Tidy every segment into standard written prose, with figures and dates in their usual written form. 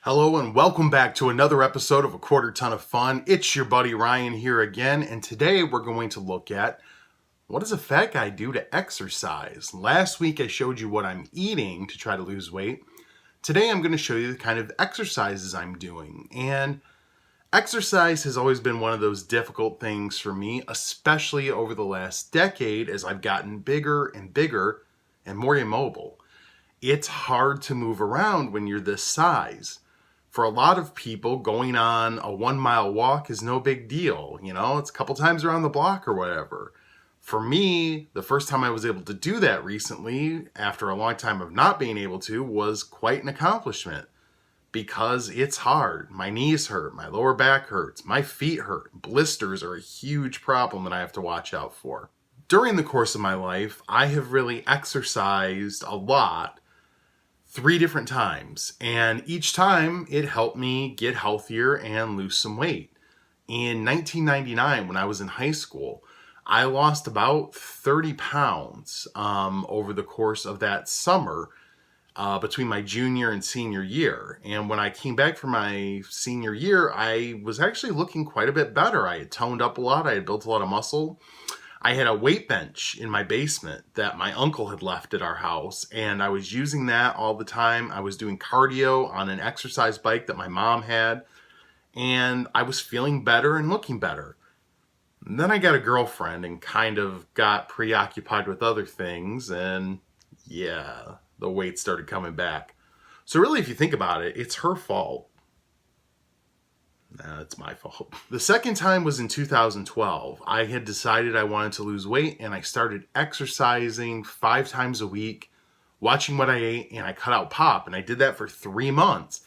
Hello and welcome back to another episode of A Quarter Ton of Fun. It's your buddy Ryan here again, and today we're going to look at what does a fat guy do to exercise? Last week I showed you what I'm eating to try to lose weight. Today I'm going to show you the kind of exercises I'm doing. And exercise has always been one of those difficult things for me, especially over the last decade as I've gotten bigger and bigger and more immobile. It's hard to move around when you're this size. For a lot of people, going on a 1 mile walk is no big deal. You know, it's a couple times around the block or whatever. For me, the first time I was able to do that recently, after a long time of not being able to, was quite an accomplishment. Because it's hard. My knees hurt, my lower back hurts, my feet hurt. Blisters are a huge problem that I have to watch out for. During the course of my life, I have really exercised a lot 3 different times, and each time it helped me get healthier and lose some weight. In 1999, when I was in high school, I lost about 30 pounds over the course of that summer between my junior and senior year. And when I came back from my senior year, I was actually looking quite a bit better. I had toned up a lot. I had built a lot of muscle. I had a weight bench in my basement that my uncle had left at our house, and I was using that all the time. I was doing cardio on an exercise bike that my mom had, and I was feeling better and looking better. And then I got a girlfriend and kind of got preoccupied with other things, and yeah, the weight started coming back. So really, if you think about it, it's her fault. Nah, it's my fault. The second time was in 2012. I had decided I wanted to lose weight, and I started exercising 5 times a week, watching what I ate, and I cut out pop, and I did that for 3 months.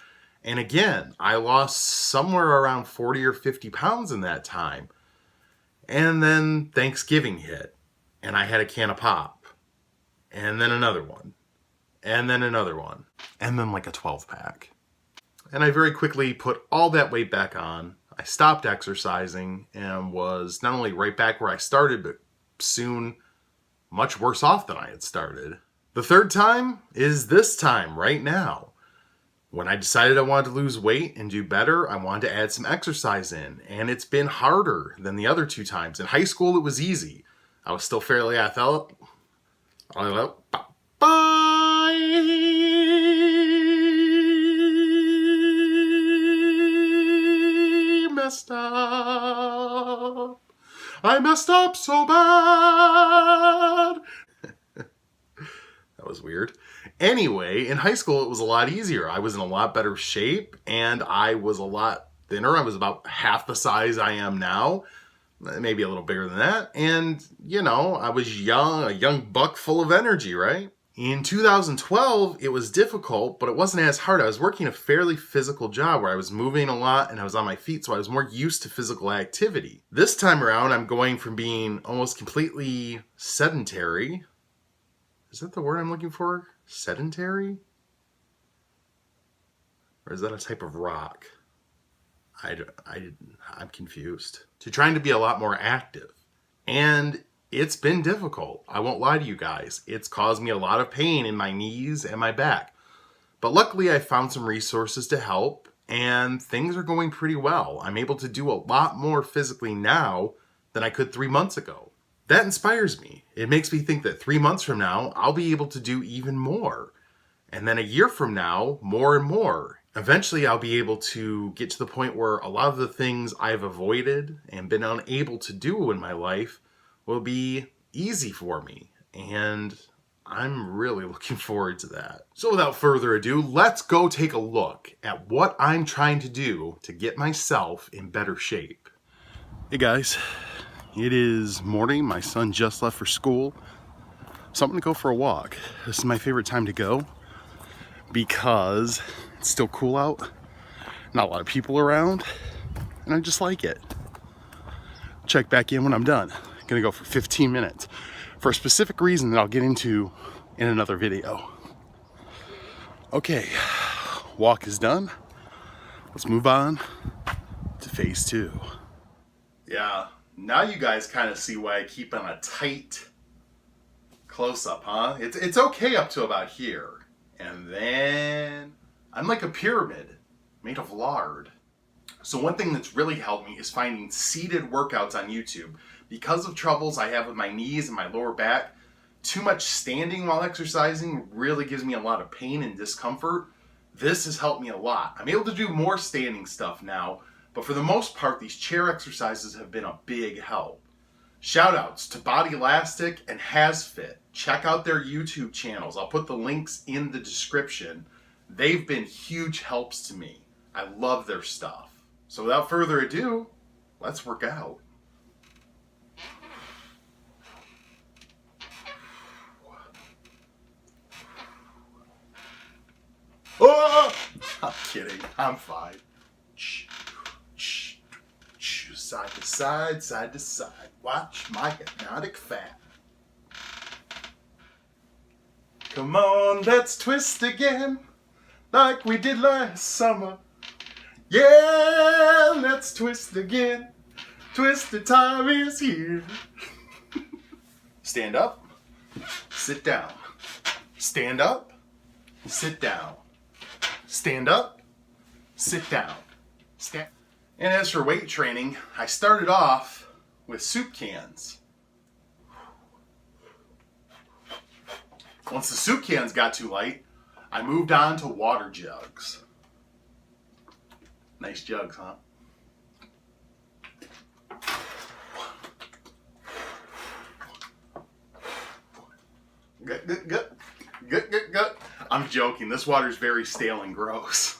And again, I lost somewhere around 40 or 50 pounds in that time. And then Thanksgiving hit, and I had a can of pop, and then another one, and then another one, and then like a 12-pack. And I very quickly put all that weight back on. I stopped exercising and was not only right back where I started, but soon much worse off than I had started. The third time is this time, right now. When I decided I wanted to lose weight and do better, I wanted to add some exercise in. And it's been harder than the other 2 times. In high school, it was easy. I was still fairly athletic. I messed up so bad. That was weird. Anyway, in high school, it was a lot easier. I was in a lot better shape, and I was a lot thinner. I was about half the size I am now, maybe a little bigger than that. And, you know, I was young, a young buck full of energy, right? In 2012, it was difficult, but it wasn't as hard. I was working a fairly physical job where I was moving a lot and I was on my feet, so I was more used to physical activity. This time around, I'm going from being almost completely sedentary. Is that the word I'm looking for? Sedentary? Or is that a type of rock? I'm confused. To trying to be a lot more active. And it's been difficult. I won't lie to you guys. It's caused me a lot of pain in my knees and my back. But luckily I found some resources to help, and things are going pretty well. I'm able to do a lot more physically now than I could 3 months ago. That inspires me. It makes me think that 3 months from now, I'll be able to do even more. And then a year from now, more and more. Eventually, I'll be able to get to the point where a lot of the things I've avoided and been unable to do in my life will be easy for me, and I'm really looking forward to that. So without further ado, let's go take a look at what I'm trying to do to get myself in better shape. Hey guys, it is morning. My son just left for school, so I'm gonna go for a walk. This is my favorite time to go because it's still cool out, not a lot of people around, and I just like it. Check back in when I'm done. Gonna go for 15 minutes for a specific reason that I'll get into in another video. Okay, walk is done. Let's move on to phase 2. Yeah, now you guys kind of see why I keep on a tight close-up, huh? It's okay up to about here. And then I'm like a pyramid. made of lard. So one thing that's really helped me is finding seated workouts on YouTube. Because of troubles I have with my knees and my lower back, too much standing while exercising really gives me a lot of pain and discomfort. This has helped me a lot. I'm able to do more standing stuff now, but for the most part, these chair exercises have been a big help. Shout outs to Body Elastic and HasFit. Check out their YouTube channels. I'll put the links in the description. They've been huge helps to me. I love their stuff. So without further ado, let's work out. Oh! I'm kidding. I'm fine. Side to side, side to side. Watch my hypnotic fat. Come on, let's twist again, like we did last summer. Yeah, let's twist again. Twisted time is here. Stand up, sit down. Stand up, sit down. Stand up, sit down. Stand. And as for weight training, I started off with soup cans. Once the soup cans got too light, I moved on to water jugs. Nice jugs, huh? Good. I'm joking. This water's very stale and gross.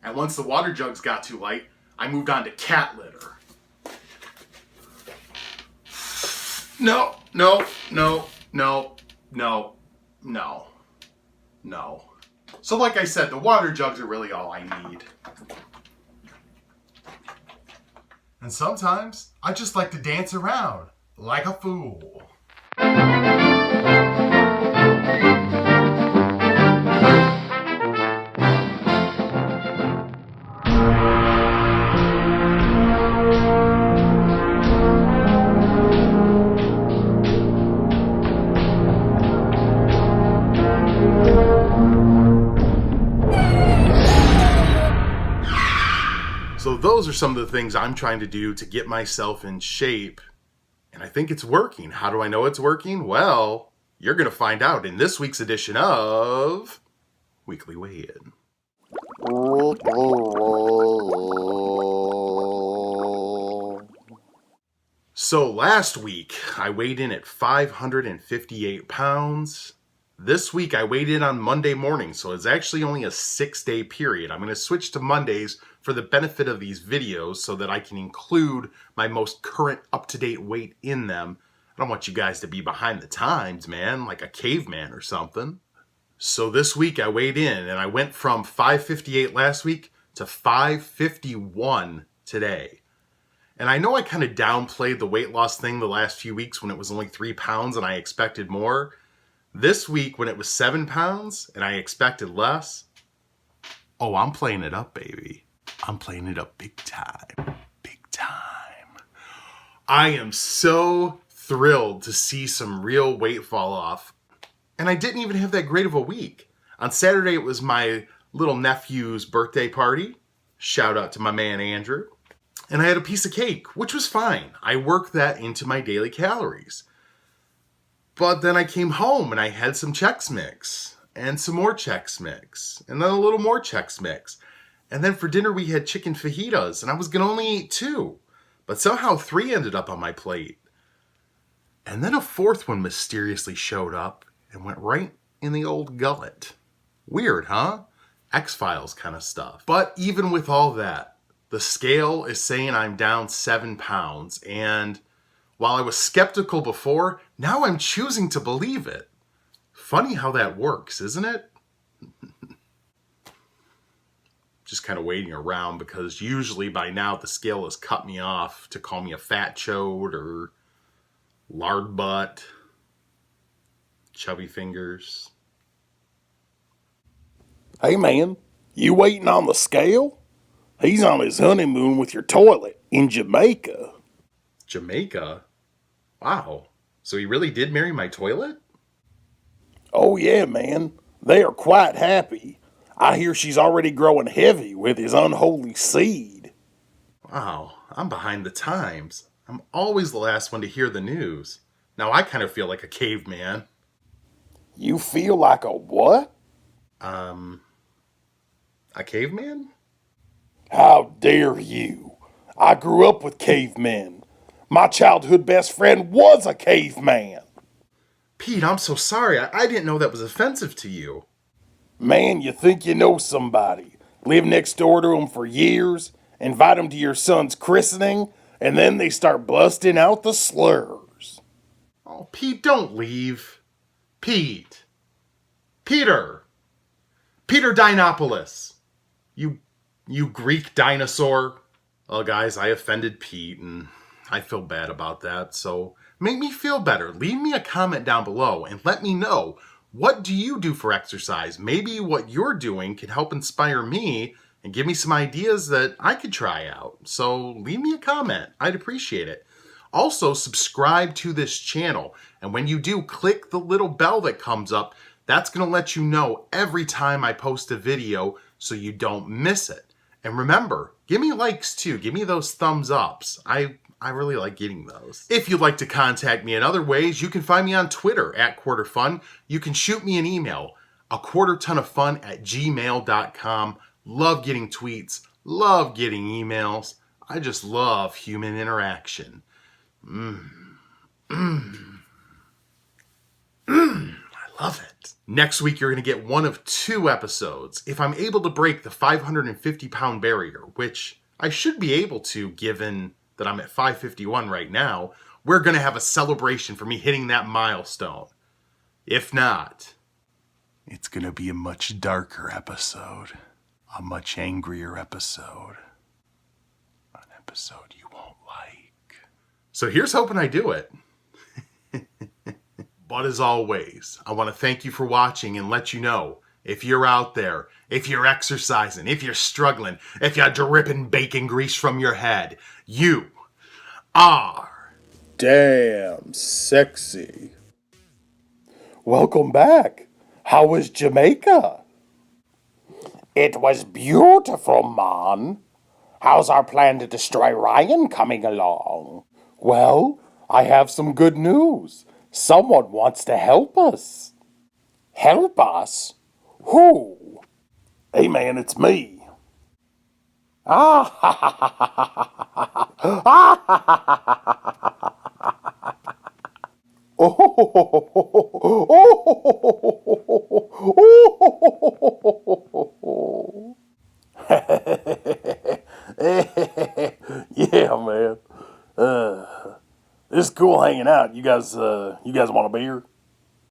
And once the water jugs got too light, I moved on to cat litter. No. So like I said, the water jugs are really all I need. And sometimes I just like to dance around like a fool. So those are some of the things I'm trying to do to get myself in shape. And I think it's working. How do I know it's working? Well, you're going to find out in this week's edition of Weekly Weigh-In. So last week, I weighed in at 558 pounds. This week, I weighed in on Monday morning, so it's actually only a 6-day period. I'm going to switch to Mondays for the benefit of these videos so that I can include my most current up-to-date weight in them. I don't want you guys to be behind the times, man, like a caveman or something. So this week, I weighed in, and I went from 558 last week to 551 today. And I know I kind of downplayed the weight loss thing the last few weeks when it was only 3 pounds and I expected more. This week, when it was 7 pounds and I expected less, oh, I'm playing it up, baby. I'm playing it up big time. Big time. I am so thrilled to see some real weight fall off. And I didn't even have that great of a week. On Saturday, it was my little nephew's birthday party. Shout out to my man, Andrew. And I had a piece of cake, which was fine. I worked that into my daily calories. But then I came home and I had some Chex Mix and some more Chex Mix and then a little more Chex Mix. And then for dinner we had chicken fajitas and I was going to only eat 2. But somehow 3 ended up on my plate. And then a 4th one mysteriously showed up and went right in the old gullet. Weird, huh? X-Files kind of stuff. But even with all that, the scale is saying I'm down 7 pounds. And while I was skeptical before, now I'm choosing to believe it. Funny how that works, isn't it? Just kind of waiting around because usually by now the scale has cut me off to call me a fat chode or lard butt, chubby fingers. Hey man, you waiting on the scale? He's on his honeymoon with your toilet in Jamaica. Jamaica? Wow. So he really did marry my toilet? Oh yeah, man. They are quite happy. I hear she's already growing heavy with his unholy seed. Wow, I'm behind the times. I'm always the last one to hear the news. Now I kind of feel like a caveman. You feel like a what? A caveman? How dare you? I grew up with cavemen. My childhood best friend was a caveman. Pete, I'm so sorry. I didn't know that was offensive to you. Man, you think you know somebody. Live next door to 'em for years, invite 'em to your son's christening, and then they start busting out the slurs. Oh, Pete, don't leave. Pete. Peter. Peter Dinopoulos. You Greek dinosaur. Well, guys, I offended Pete, and I feel bad about that. So make me feel better. Leave me a comment down below and let me know, what do you do for exercise? Maybe what you're doing can help inspire me and give me some ideas that I could try out. So leave me a comment. I'd appreciate it. Also, subscribe to this channel. And when you do, click the little bell that comes up. That's going to let you know every time I post a video so you don't miss it. And remember, give me likes too. Give me those thumbs ups. I really like getting those. If you'd like to contact me in other ways, you can find me on Twitter @QuarterFun. You can shoot me an email, aquartertonofun@gmail.com. Love getting tweets. Love getting emails. I just love human interaction. I love it. Next week, you're going to get one of 2 episodes. If I'm able to break the 550-pound barrier, which I should be able to given that I'm at 551 right now, we're going to have a celebration for me hitting that milestone. If not, it's going to be a much darker episode, a much angrier episode, an episode you won't like. So here's hoping I do it. But as always, I want to thank you for watching and let you know, if you're out there, if you're exercising, if you're struggling, if you're dripping bacon grease from your head, you are Damn sexy. Welcome back. How was Jamaica? It was beautiful, man. How's our plan to destroy Ryan coming along? Well, I have some good news. Someone wants to help us. Help us? Who? Hey man, it's me. Ah ha ha ha ha ha ha ha. Yeah, man. It's cool hanging out. You guys want a beer?